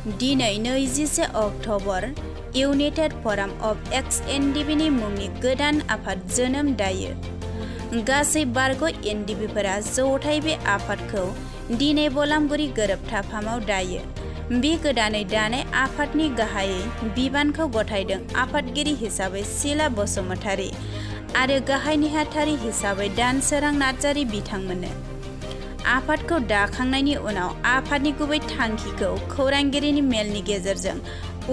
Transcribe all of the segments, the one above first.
दिनै 21 October United फराम of एक्स एनडिबिनि मुंनि गोदान आफाद जोनोम दायो। गासै बारग' एनडिबिफोरा जथाय बे आफादखौ दिनै बलामगुरि गोरोबथा फार्माव दायो। बे गोदानै दानाय आफादनि गाहायै बिबानखौ गथायदों आफादगिरि हिसाबै सिला बसुमतारी आरो गाहाय नेहाथारि हिसाबै दानसोरां नार्जारी बिथांमोननो। आफादखौ दाखांनायनि उनाव आफादनि गुबै थांखिखौ खौरांगिरिनि मेलनि गेजेरजों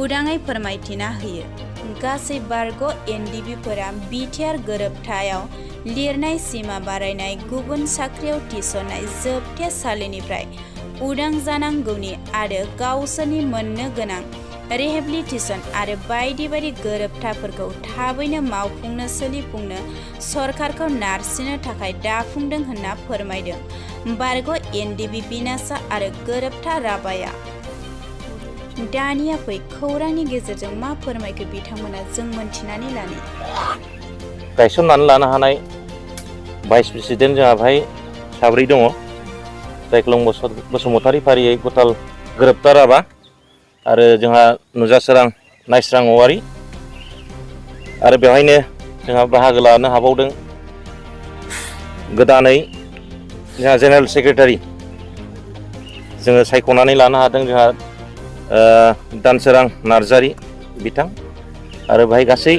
उदाङै फोरमायथिना होयो। गासै बारग' एनडिबिफोरा बिटिआर गोरोबथायाव लिरनाय सिमा बारायनाय गुबुन साख्रियाव थिसननाय जोबथेसालिनिफ्राय उदां जानांगौनि आरो गावसोरनि मोननो गोनां रिहेबिलिटेसन आरो बायदि बायदि गोरोबथाफोरखौ थाबैनो मावफुंनो सोलिफुंनो सरकारखौ नारसिननो थाखाय दाफुंदों होनना फोरमायदों। बारग' एनडिबि बिनासा आरो गोरोबथा राबाया। दानिया फै खौरांनि गेजेरजों मा फोरमायखो बिथांमोना जों मोनथिनानै लानो। गायसननानै लानो हानाय भाइस प्रेसिडेन्ट जोंहा भाई साब्रै दङ। जायख्लं बसुमतारी फारियै गथाल गोरोबथा राबा आरो जोंहा नुजासोरां नायस्रां औवारी आरो बेवहायनो जोंहा बाहागो लानो हाबावदों गोदानै जोंहा जेनेरेल सेक्रेटारि जोङो सायख'नानै लानो हादों जोंहा दानसोरां नार्जारी बिथां आरो बेहाय गासै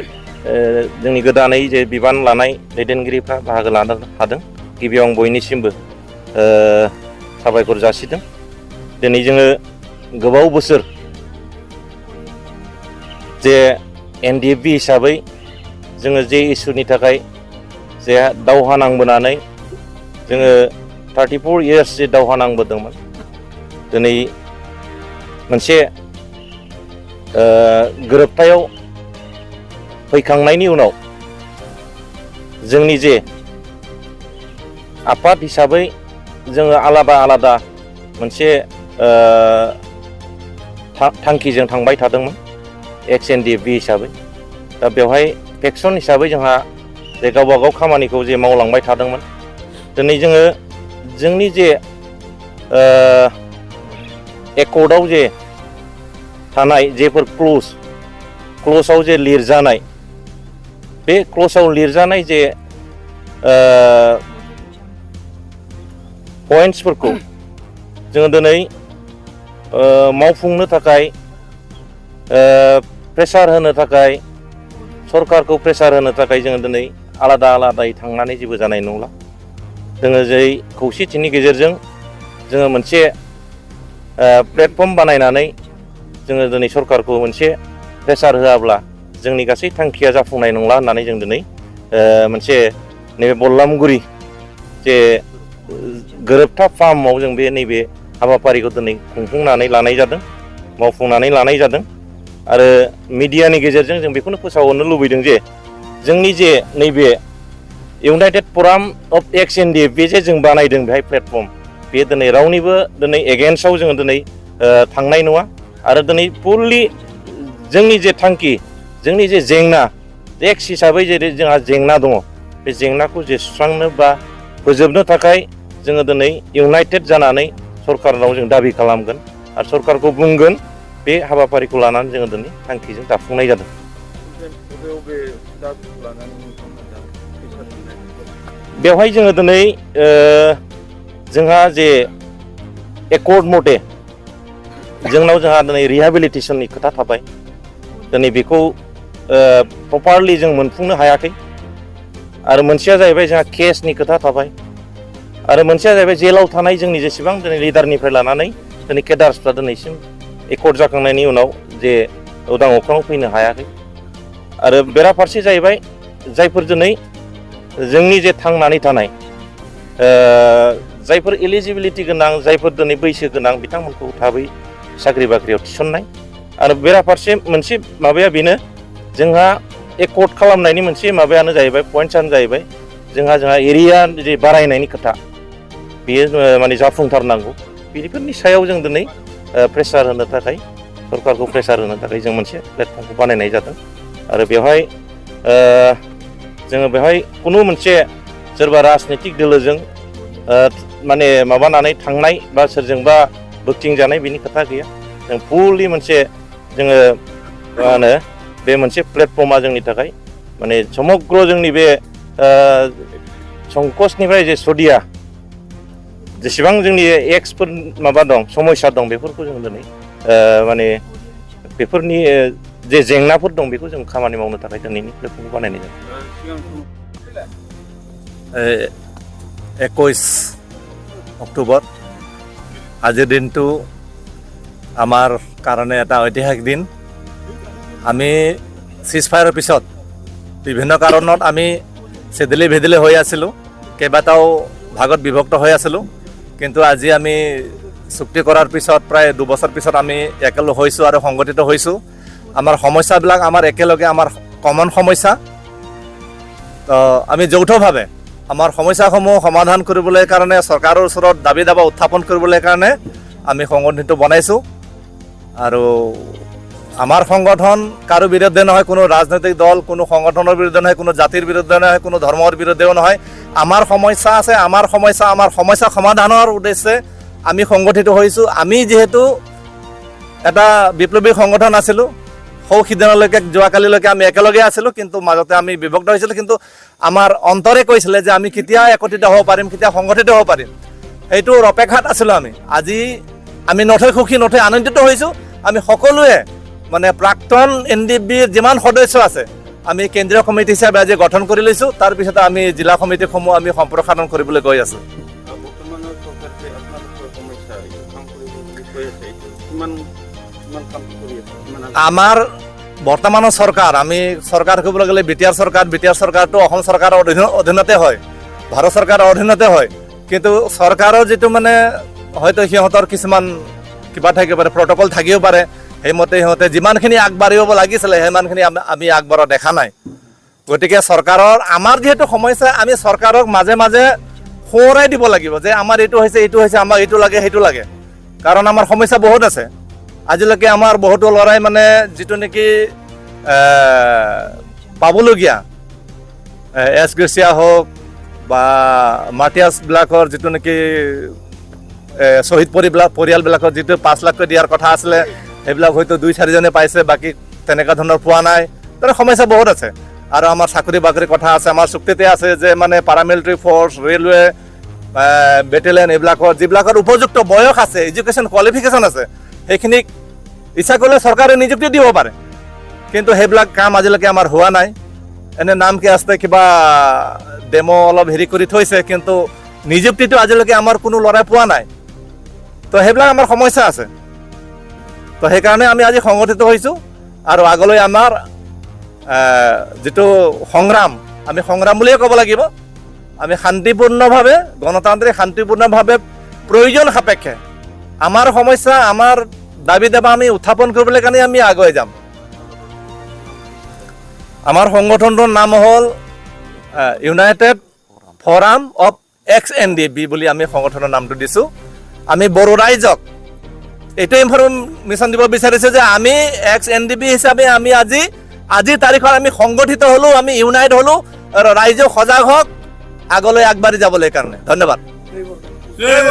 जोंनि गोदानै जे बिबान लानाय दैदेनगिरिफ्रा बाहागो लानो हादों। गिबियाव आं बयनिसिमबो साबायखर जासिदों। दिनै जोङो गोबाव बोसोर जे एनडिएफबि हिसाबै जोङो जे इसुनि थाखाय जे दावहा नांबोनानै जोङो 34 इयार्स जे दावहा नांबोदोंमोन दिनै मोनसे गोरोबथायाव फैखांनायनि उनाव जोंनि जे आफाद हिसाबै जोङो आलादा आलादा मोनसे थांखिजों थांबाय थादोंमोन एक्स एनडिएफबि हिसाबै। दा बेवहाय फेक्सन हिसाबै जोंहा जे गावबा गाव खामानिखौ जे मावलांबाय थादोंमोन। दिनै जोङो जोंनि जे एकर्डआव जे थानाय जेफोर क्ल'जआव जे लिरजानाय बे क्ल'जआव लिरजानाय जे पइन्ट्सफोरखौ जोङो दिनै मावफुंनो थाखाय प्रेसार होनो थाखाय सरकारखौ प्रेसार होनो थाखाय जोङो दिनै आलादा आलादायै थांनानै जेबो जानाय नंला। जोङो जै खौसेथिनि गेजेरजों जोङो मोनसे प्लेटफर्म बानायनानै जोङो दिनै सरकारखौ मोनसे प्रेसार होआब्ला जोंनि गासै थांखिया जाफुंनाय नंला होननानै जों दिनै मोनसे नैबे बलामगुरि जे गोरोबथा फार्माव जों बे नैबे हाबाफारिखौ दिनै खुंफुंनानै लानाय जादों, मावफुंनानै लानाय जादों। आरो मिडियानि गेजेरजों जों बेखौनो फोसावहरनो लुबैदों जे जोंनि जे नैबे इउनाइटेड फराम अफ एक्स एनडिएफबि जे जों बानायदों बेहाय प्लेटफर्म बे दिनै रावनिबो दिनै एगेन्स्टआव जोङो दिनै थांनाय नङा। आरो दिनै फुललि जोंनि जे थांखि जोंनि जे जेंना एक्स हिसाबै जेरै जोंहा जेंना दङ बे जेंनाखौ जे सुस्रांनो बा फोजोबनो थाखाय जोङो दिनै इउनाइटेड जानानै सरकारनाव जों दाबि खालामगोन आरो सरकारखौ बुंगोन बे हाबाफारिखौ लानानै जोङो दिनै थांखिजों दाफुंनाय जादों। बेवहाय जोङो दिनै जोंहा जे एकर्ड मथे जोंनाव जोंहा दिनै रिहेबिलिटेसननि खोथा थाबाय। दिनै बेखौ प्रपारलि जों मोनफुंनो हायाखै। आरो मोनसेया जाहैबाय जोंहा केसनि खोथा थाबाय आरो मोनसेया जाहैबाय जेलाव थानाय जोंनि जेसेबां दिनै लिडारनिफ्राय लानानै दिनै केडार्सफ्रा दिनैसिम एकर्ड जाखांनायनि उनाव जे उदां अख्राङाव फैनो हायाखै। आरो बेराफारसे जाहैबाय जायफोर दिनै जोंनि जे थांनानै थानाय जायफोर एलिजिबिलिटि गोनां जायफोर दिनै बैसो गोनां बिथांमोनखौ थाबै साख्रि बाख्रियाव थिसननाय। आरो बेराफारसे मोनसे माबाया बेनो जोंहा एकर्ड खालामनायनि मोनसे माबायानो जाहैबाय पइन्टसानो जाहैबाय जोंहा एरिया जे बारायनायनि खोथा बेयो माने जाफुंथारनांगौ। बेफोरनि सायाव जों दिनै प्रेसार होनो थाखाय सरकारखौ प्रेसार होनो थाखाय जों मोनसे प्लेटफर्मखौ बानायनाय जादों। आरो बेवहाय जोङो बेवहाय खुनु मोनसे सोरबा राजनितिक दोलोजों माने माबानानै थांनाय बा सोरजोंबा बोगथिं जानाय बिनि खोथा गैया। जों फुलि मोनसे जोङो मा होनो बे मोनसे प्लेटफर्मा जोंनि थाखाय माने समग्र जोंनि बे संकसनिफ्राय जे सदिया जेसेबां जोंनि एक्सफोर माबा दं समस्या दं बेफोरखौ जों दिनै माने बेफोरनि जे जेंनाफोर दं बेखौ जों खामानि मावनो थाखाय दिनैनि प्लेटफर्मखौ बानायनाय जादों। 21 অক্টোবৰ আজিৰ দিনটো আমাৰ কাৰণে এটা ঐতিহাসিক দিন। আমি চিজফায়াৰৰ পিছত বিভিন্ন কাৰণত আমি চেদেলি ভেদেলি হৈ আছিলোঁ, কেইবাটাও ভাগত বিভক্ত হৈ আছিলোঁ, কিন্তু আজি আমি চুক্তি কৰাৰ পিছত প্ৰায় 2 বছৰ পিছত আমি একেলগ হৈছোঁ আৰু সংগঠিত হৈছোঁ। আমাৰ সমস্যাবিলাক আমাৰ একেলগে আমাৰ কমন সমস্যা, তো আমি যৌথভাৱে আমাৰ সমস্যাসমূহ সমাধান কৰিবলৈ কাৰণে চৰকাৰৰ ওচৰত দাবী দাবা উত্থাপন কৰিবলৈ কাৰণে আমি সংগঠনটো বনাইছোঁ। আৰু আমাৰ সংগঠন কাৰো বিৰুদ্ধে নহয়, কোনো ৰাজনৈতিক দল কোনো সংগঠনৰ বিৰুদ্ধে নহয়, কোনো জাতিৰ বিৰুদ্ধে নহয়, কোনো ধৰ্মৰ বিৰুদ্ধেও নহয়। আমাৰ সমস্যা আছে, আমাৰ সমস্যা সমাধানৰ উদ্দেশ্যে আমি সংগঠিত হৈছোঁ। আমি যিহেতু এটা বিপ্লৱী সংগঠন আছিলোঁ, সিদিনালৈকে যোৱাকালিলৈকে আমি একেলগে আছিলোঁ, কিন্তু মাজতে আমি বিভক্ত হৈছিলোঁ, কিন্তু আমাৰ অন্তৰে কৈছিলে যে আমি কেতিয়া একত্ৰিত হ'ব পাৰিম, কেতিয়া সংগঠিত হ'ব পাৰিম, সেইটোৰ অপেক্ষাত আছিলোঁ আমি। আজি আমি নথৈ সুখী নথৈ আনন্দিত হৈছোঁ। আমি সকলোৱে মানে প্ৰাক্তন NDFBৰ যিমান সদস্য আছে আমি কেন্দ্ৰীয় কমিটি হিচাপে আজি গঠন কৰি লৈছোঁ। তাৰপিছতে আমি জিলা সমিতিসমূহ আমি সম্প্ৰসাৰণ কৰিবলৈ গৈ আছোঁ। আমাৰ বৰ্তমানৰ চৰকাৰ, আমি চৰকাৰ ক'বলৈ গ'লে বিটিআৰ চৰকাৰটো অসম চৰকাৰৰ অধীনতে হয়, ভাৰত চৰকাৰৰ অধীনতে হয়, কিন্তু চৰকাৰৰ যিটো মানে হয়তো সিহঁতৰ কিছুমান কিবা থাকিব পাৰে, প্ৰট'কল থাকিব পাৰে, সেইমতে সিহঁতে যিমানখিনি আগবাঢ়িব লাগিছিলে সিমানখিনি আমি আগবঢ়া দেখা নাই। গতিকে চৰকাৰৰ আমাৰ যিহেতু সমস্যা, আমি চৰকাৰক মাজে মাজে সোঁৱৰাই দিব লাগিব যে আমাৰ এইটো হৈছে, আমাক এইটো লাগে, সেইটো লাগে, কাৰণ আমাৰ সমস্যা বহুত আছে। আজিলৈকে আমাৰ বহুতো ল'ৰাই মানে যিটো নেকি পাবলগীয়া এছ গ্ৰেচিয়া হওক বা মাটিয়াছবিলাকৰ যিটো নেকি শ্বহীদ পৰিয়ালবিলাকৰ যিটো 5 লাখকৈ দিয়াৰ কথা আছিলে, সেইবিলাক হয়তো 2-4জনে পাইছে, বাকী তেনেকুৱা ধৰণৰ পোৱা নাই। তাৰ সমস্যা বহুত আছে। আৰু আমাৰ চাকৰি বাকৰিৰ কথা আছে, আমাৰ চুক্তিতে আছে যে মানে পাৰামিলিটাৰী ফ'ৰ্চ, ৰেলৱে, বেটেলিয়ন এইবিলাকৰ যিবিলাকৰ উপযুক্ত বয়স আছে, এডুকেশ্যন কোৱালিফিকেশ্যন আছে, সেইখিনিক ইচ্ছা কৰিলে চৰকাৰে নিযুক্তি দিব পাৰে, কিন্তু সেইবিলাক কাম আজিলৈকে আমাৰ হোৱা নাই। এনে নাম কি আছে কিবা ডেমো অলপ হেৰি কৰি থৈছে, কিন্তু নিযুক্তিটো আজিলৈকে আমাৰ কোনো ল'ৰাই পোৱা নাই। তো সেইবিলাক আমাৰ সমস্যা আছে। তো সেইকাৰণে আমি আজি সংগঠিত হৈছোঁ। আৰু আগলৈ আমাৰ যিটো সংগ্ৰাম, আমি সংগ্ৰাম বুলিয়ে ক'ব লাগিব। আমি শান্তিপূৰ্ণভাৱে, গণতান্ত্ৰিক শান্তিপূৰ্ণভাৱে প্ৰয়োজন সাপেক্ষে আমাৰ সমস্যা, আমাৰ দাবী দাবা আমি উত্থাপন কৰিবলৈ কাৰণে আমি আগুৱাই যাম। আমাৰ সংগঠনটোৰ নাম হ'ল ইউনাইটেড ফ'ৰাম অফ XNDFB বুলি আমি সংগঠনৰ নামটো দিছোঁ। আমি বড়ো ৰাইজক এইটো ইনফৰমেশ্যন দিব বিচাৰিছোঁ যে আমি XNDFB হিচাপে আমি আজিৰ তাৰিখত আমি সংগঠিত হ'লোঁ, আমি ইউনাইট হ'লোঁ, আৰু ৰাইজে সজাগ হওক আগলৈ আগবাঢ়ি যাবলৈ কাৰণে। ধন্যবাদ।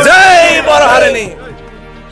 জয় বৰহাৰণী।